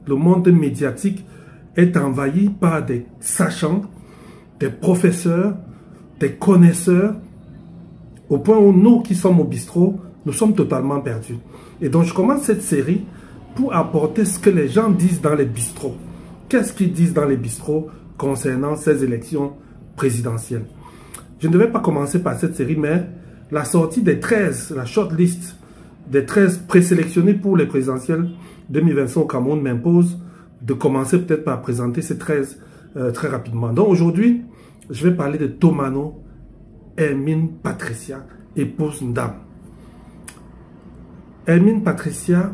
le monde médiatique est envahi par des sachants, des professeurs, des connaisseurs, au point où nous qui sommes au bistrot, nous sommes totalement perdus. Et donc je commence cette série pour apporter ce que les gens disent dans les bistrots. Qu'est-ce qu'ils disent dans les bistrots concernant ces élections présidentielles? Je ne devais pas commencer par cette série, mais la sortie des 13, la shortlist des 13 présélectionnés pour les présidentielles 2025 au Cameroun m'impose de commencer peut-être par présenter ces 13 très rapidement. Donc aujourd'hui, je vais parler de Tomano Hermine Patricia, épouse Ndam. Hermine Patricia,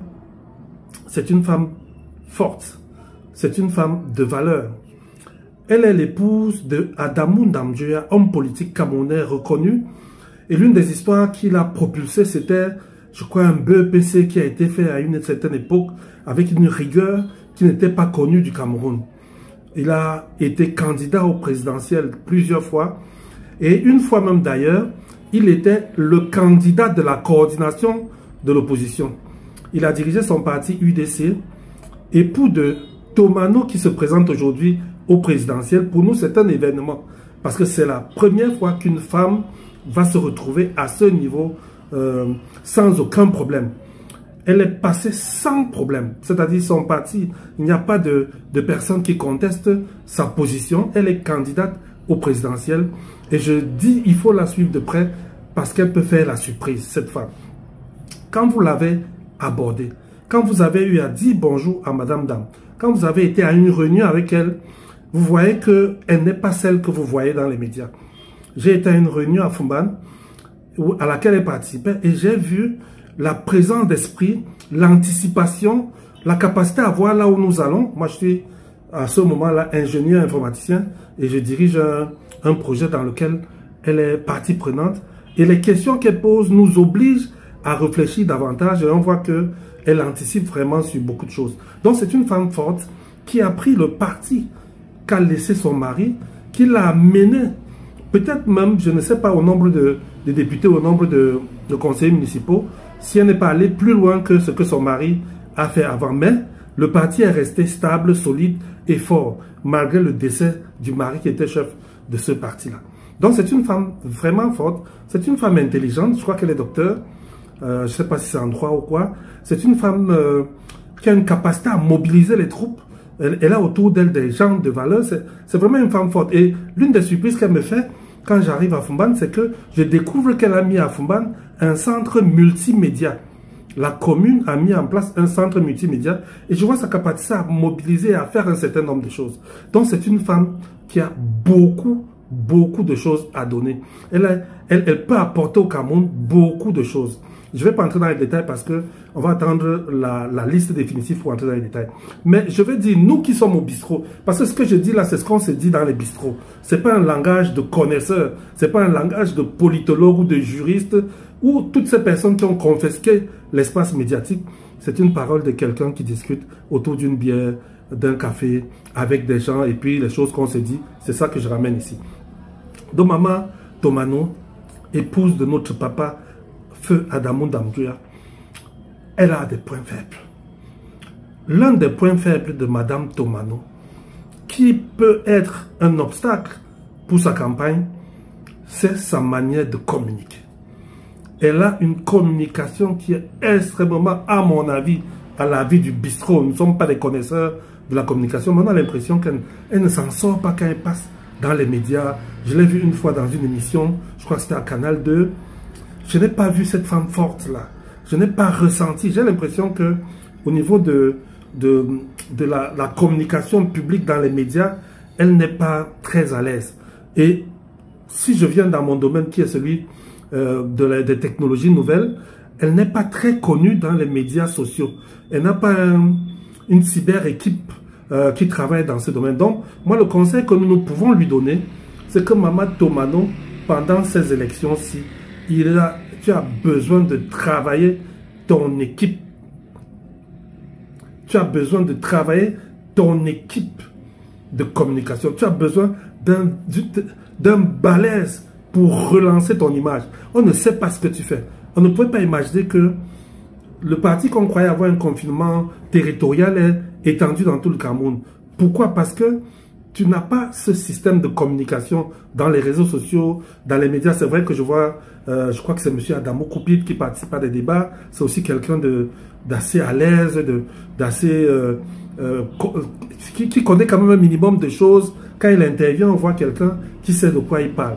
c'est une femme forte, c'est une femme de valeur. Elle est l'épouse de Adamou Ndamjoya, homme politique camerounais reconnu. Et l'une des histoires qui l'a propulsé, c'était, je crois, un BEPC qui a été fait à une certaine époque avec une rigueur qui n'était pas connue du Cameroun. Il a été candidat au présidentiel plusieurs fois. Et une fois même d'ailleurs, il était le candidat de la coordination de l'opposition. Il a dirigé son parti UDC, époux de Tomano qui se présente aujourd'hui au présidentiel. Pour nous, c'est un événement parce que c'est la première fois qu'une femme va se retrouver à ce niveau sans aucun problème. Elle est passée sans problème, c'est-à-dire son parti, il n'y a pas de personne qui conteste sa position. Elle est candidate au présidentiel et je dis il faut la suivre de près parce qu'elle peut faire la surprise, cette femme. Quand vous l'avez abordée, quand vous avez eu à dire bonjour à Madame Dam, quand vous avez été à une réunion avec elle, vous voyez qu'elle n'est pas celle que vous voyez dans les médias. J'ai été à une réunion à Fumban à laquelle elle participait et j'ai vu la présence d'esprit, l'anticipation, la capacité à voir là où nous allons. Moi, je suis à ce moment-là ingénieur informaticien et je dirige un projet dans lequel elle est partie prenante. Et les questions qu'elle pose nous obligent à réfléchir davantage et on voit qu'elle anticipe vraiment sur beaucoup de choses. Donc, c'est une femme forte qui a pris le parti qu'a laissé son mari, qui l'a amené, peut-être même, je ne sais pas, au nombre de députés, au nombre de conseillers municipaux, si elle n'est pas allée plus loin que ce que son mari a fait avant. Mais le parti est resté stable, solide et fort, malgré le décès du mari qui était chef de ce parti-là. Donc c'est une femme vraiment forte, c'est une femme intelligente, je crois qu'elle est docteur, je ne sais pas si c'est en droit ou quoi. C'est une femme qui a une capacité à mobiliser les troupes. Elle a autour d'elle des gens de valeur. C'est vraiment une femme forte. Et l'une des surprises qu'elle me fait quand j'arrive à Fumban, c'est que je découvre qu'elle a mis à Fumban un centre multimédia. La commune a mis en place un centre multimédia et je vois sa capacité à mobiliser, à faire un certain nombre de choses. Donc c'est une femme qui a beaucoup de choses à donner. Elle peut apporter au Cameroun beaucoup de choses. Je ne vais pas entrer dans les détails parce qu'on va attendre la liste définitive pour entrer dans les détails. Mais je vais dire, nous qui sommes au bistrot, parce que ce que je dis là, c'est ce qu'on se dit dans les bistrots. Ce n'est pas un langage de connaisseurs, ce n'est pas un langage de politologue ou de juriste, ou toutes ces personnes qui ont confisqué l'espace médiatique. C'est une parole de quelqu'un qui discute autour d'une bière, d'un café, avec des gens, et puis les choses qu'on se dit, c'est ça que je ramène ici. Donc maman Tomano, épouse de notre papa, Feu Adamou Ndamjoya, elle a des points faibles. L'un des points faibles de Madame Tomano, qui peut être un obstacle pour sa campagne, c'est sa manière de communiquer. Elle a une communication qui est extrêmement, à mon avis, à l'avis du bistrot. Nous ne sommes pas des connaisseurs de la communication, mais on a l'impression qu'elle ne s'en sort pas quand elle passe dans les médias. Je l'ai vu une fois dans une émission, je crois que c'était à Canal 2. Je n'ai pas vu cette femme forte là. Je n'ai pas ressenti. J'ai l'impression que au niveau de la communication publique dans les médias, elle n'est pas très à l'aise. Et si je viens dans mon domaine qui est celui des technologies nouvelles, elle n'est pas très connue dans les médias sociaux. Elle n'a pas une cyber-équipe qui travaille dans ce domaine. Donc, moi, le conseil que nous pouvons lui donner, c'est que Maman Tomano, pendant ces élections-ci, tu as besoin de travailler ton équipe. Tu as besoin de travailler ton équipe de communication. Tu as besoin d'un balèze pour relancer ton image. On ne sait pas ce que tu fais. On ne peut pas imaginer que le parti qu'on croyait avoir un confinement territorial étendue dans tout le Cameroun. Pourquoi? Parce que tu n'as pas ce système de communication dans les réseaux sociaux, dans les médias. C'est vrai que je vois, je crois que c'est M. Adamo Koupit qui participe à des débats. C'est aussi quelqu'un d'assez à l'aise, d'assez... qui connaît quand même un minimum de choses. Quand il intervient, on voit quelqu'un qui sait de quoi il parle.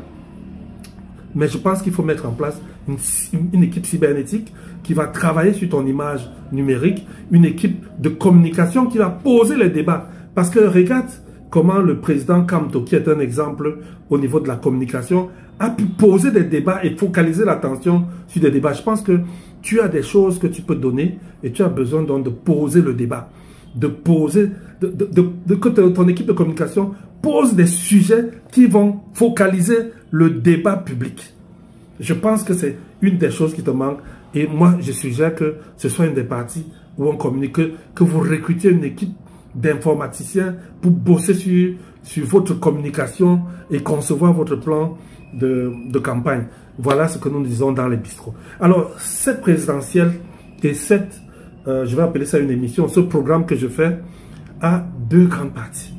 Mais je pense qu'il faut mettre en place une équipe cybernétique qui va travailler sur ton image numérique, une équipe de communication qui va poser les débats. Parce que regarde comment le président Kamto, qui est un exemple au niveau de la communication, a pu poser des débats et focaliser l'attention sur des débats. Je pense que tu as des choses que tu peux donner et tu as besoin donc de poser le débat, de poser, que ton équipe de communication pose des sujets qui vont focaliser le débat public. Je pense que c'est une des choses qui te manque et moi je suggère que ce soit une des parties où on communique, que vous recrutiez une équipe d'informaticiens pour bosser sur votre communication et concevoir votre plan de campagne. Voilà ce que nous disons dans les bistrots. Alors, cette présidentielle et cette, je vais appeler ça une émission, ce programme que je fais a deux grandes parties.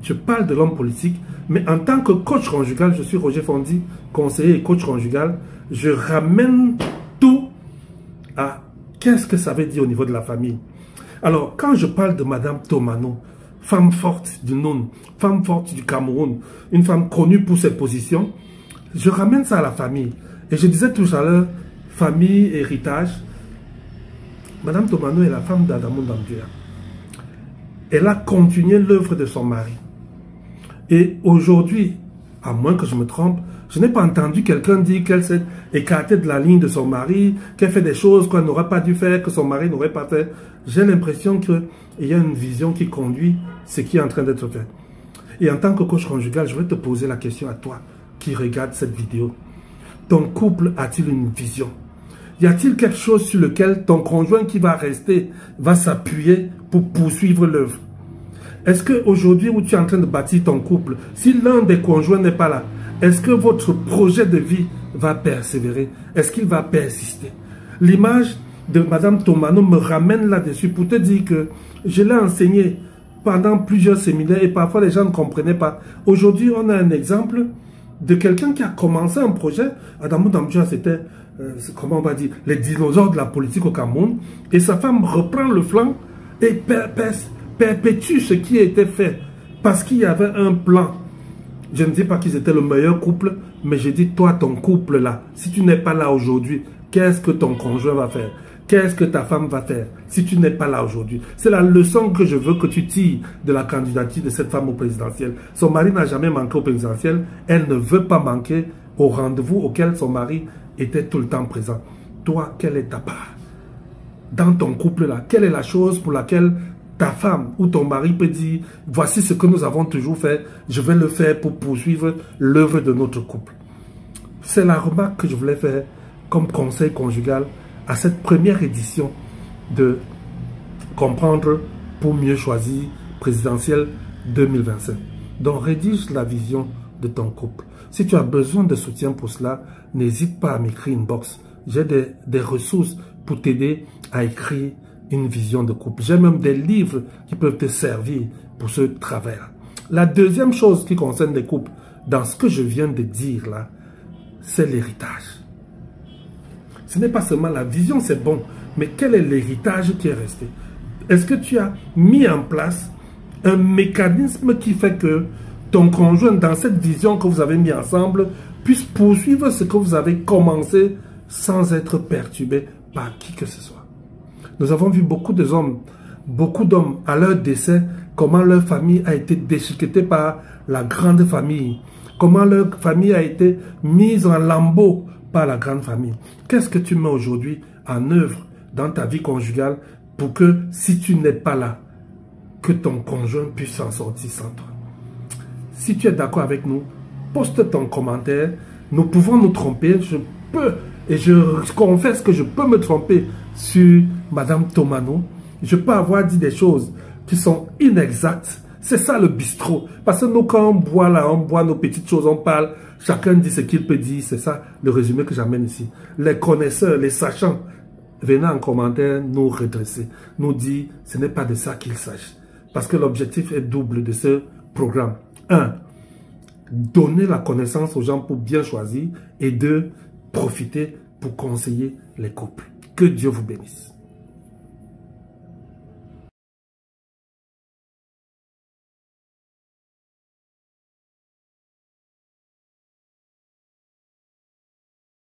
Je parle de l'homme politique, mais en tant que coach conjugal, je suis Roger Fondi, conseiller et coach conjugal, je ramène tout à qu'est-ce que ça veut dire au niveau de la famille. Alors, quand je parle de Madame Tomano, femme forte du Noun, femme forte du Cameroun, une femme connue pour ses positions, je ramène ça à la famille. Et je disais tout à l'heure, famille, héritage. Madame Tomano est la femme d'Adamo Ndambuya. Elle a continué l'œuvre de son mari. Et aujourd'hui, à moins que je me trompe, je n'ai pas entendu quelqu'un dire qu'elle s'est écartée de la ligne de son mari, qu'elle fait des choses qu'elle n'aurait pas dû faire, que son mari n'aurait pas fait. J'ai l'impression qu'il y a une vision qui conduit ce qui est en train d'être fait. Et en tant que coach conjugal, je vais te poser la question à toi qui regarde cette vidéo. Ton couple a-t-il une vision? Y a-t-il quelque chose sur lequel ton conjoint qui va rester va s'appuyer pour poursuivre l'œuvre? Est-ce qu'aujourd'hui où tu es en train de bâtir ton couple, si l'un des conjoints n'est pas là, est-ce que votre projet de vie va persévérer? Est-ce qu'il va persister? L'image de Madame Tomano me ramène là-dessus pour te dire que je l'ai enseigné pendant plusieurs séminaires et parfois les gens ne comprenaient pas. Aujourd'hui, on a un exemple de quelqu'un qui a commencé un projet. Adamo Ndambuya, c'était, comment on va dire, les dinosaures de la politique au Cameroun. Et sa femme reprend le flanc et perpétue ce qui a été fait. Parce qu'il y avait un plan. Je ne dis pas qu'ils étaient le meilleur couple, mais je dis, toi, ton couple là, si tu n'es pas là aujourd'hui, qu'est-ce que ton conjoint va faire? Qu'est-ce que ta femme va faire si tu n'es pas là aujourd'hui? C'est la leçon que je veux que tu tires de la candidature de cette femme au présidentiel. Son mari n'a jamais manqué au présidentiel. Elle ne veut pas manquer au rendez-vous auquel son mari était tout le temps présent. Toi, quelle est ta part? Dans ton couple là, quelle est la chose pour laquelle ta femme ou ton mari peut dire, voici ce que nous avons toujours fait, je vais le faire pour poursuivre l'œuvre de notre couple? C'est la remarque que je voulais faire comme conseil conjugal à cette première édition de Comprendre pour mieux choisir présidentielle 2025. Donc rédige la vision de ton couple. Si tu as besoin de soutien pour cela, n'hésite pas à m'écrire inbox. J'ai des ressources pour t'aider à écrire une vision de couple. J'ai même des livres qui peuvent te servir pour ce travail. La deuxième chose qui concerne les couples, dans ce que je viens de dire là, c'est l'héritage. Ce n'est pas seulement la vision, c'est bon, mais quel est l'héritage qui est resté? Est-ce que tu as mis en place un mécanisme qui fait que ton conjoint, dans cette vision que vous avez mis ensemble, puisse poursuivre ce que vous avez commencé sans être perturbé par qui que ce soit? Nous avons vu beaucoup d'hommes à leur décès, comment leur famille a été déchiquetée par la grande famille, comment leur famille a été mise en lambeaux par la grande famille. Qu'est-ce que tu mets aujourd'hui en œuvre dans ta vie conjugale pour que si tu n'es pas là, que ton conjoint puisse s'en sortir sans toi? Si tu es d'accord avec nous, poste ton commentaire. Nous pouvons nous tromper. Je peux, et je confesse que je peux me tromper sur Madame Tomano. Je peux avoir dit des choses qui sont inexactes. C'est ça le bistrot. Parce que nous, quand on boit là, on boit nos petites choses, on parle. Chacun dit ce qu'il peut dire. C'est ça le résumé que j'amène ici. Les connaisseurs, les sachants, venez en commentaire nous redresser. Nous dire, ce n'est pas de ça qu'il s'agit. parce que l'objectif est double de ce programme. 1. Donner la connaissance aux gens pour bien choisir. Et 2. Profiter pour conseiller les couples. Que Dieu vous bénisse.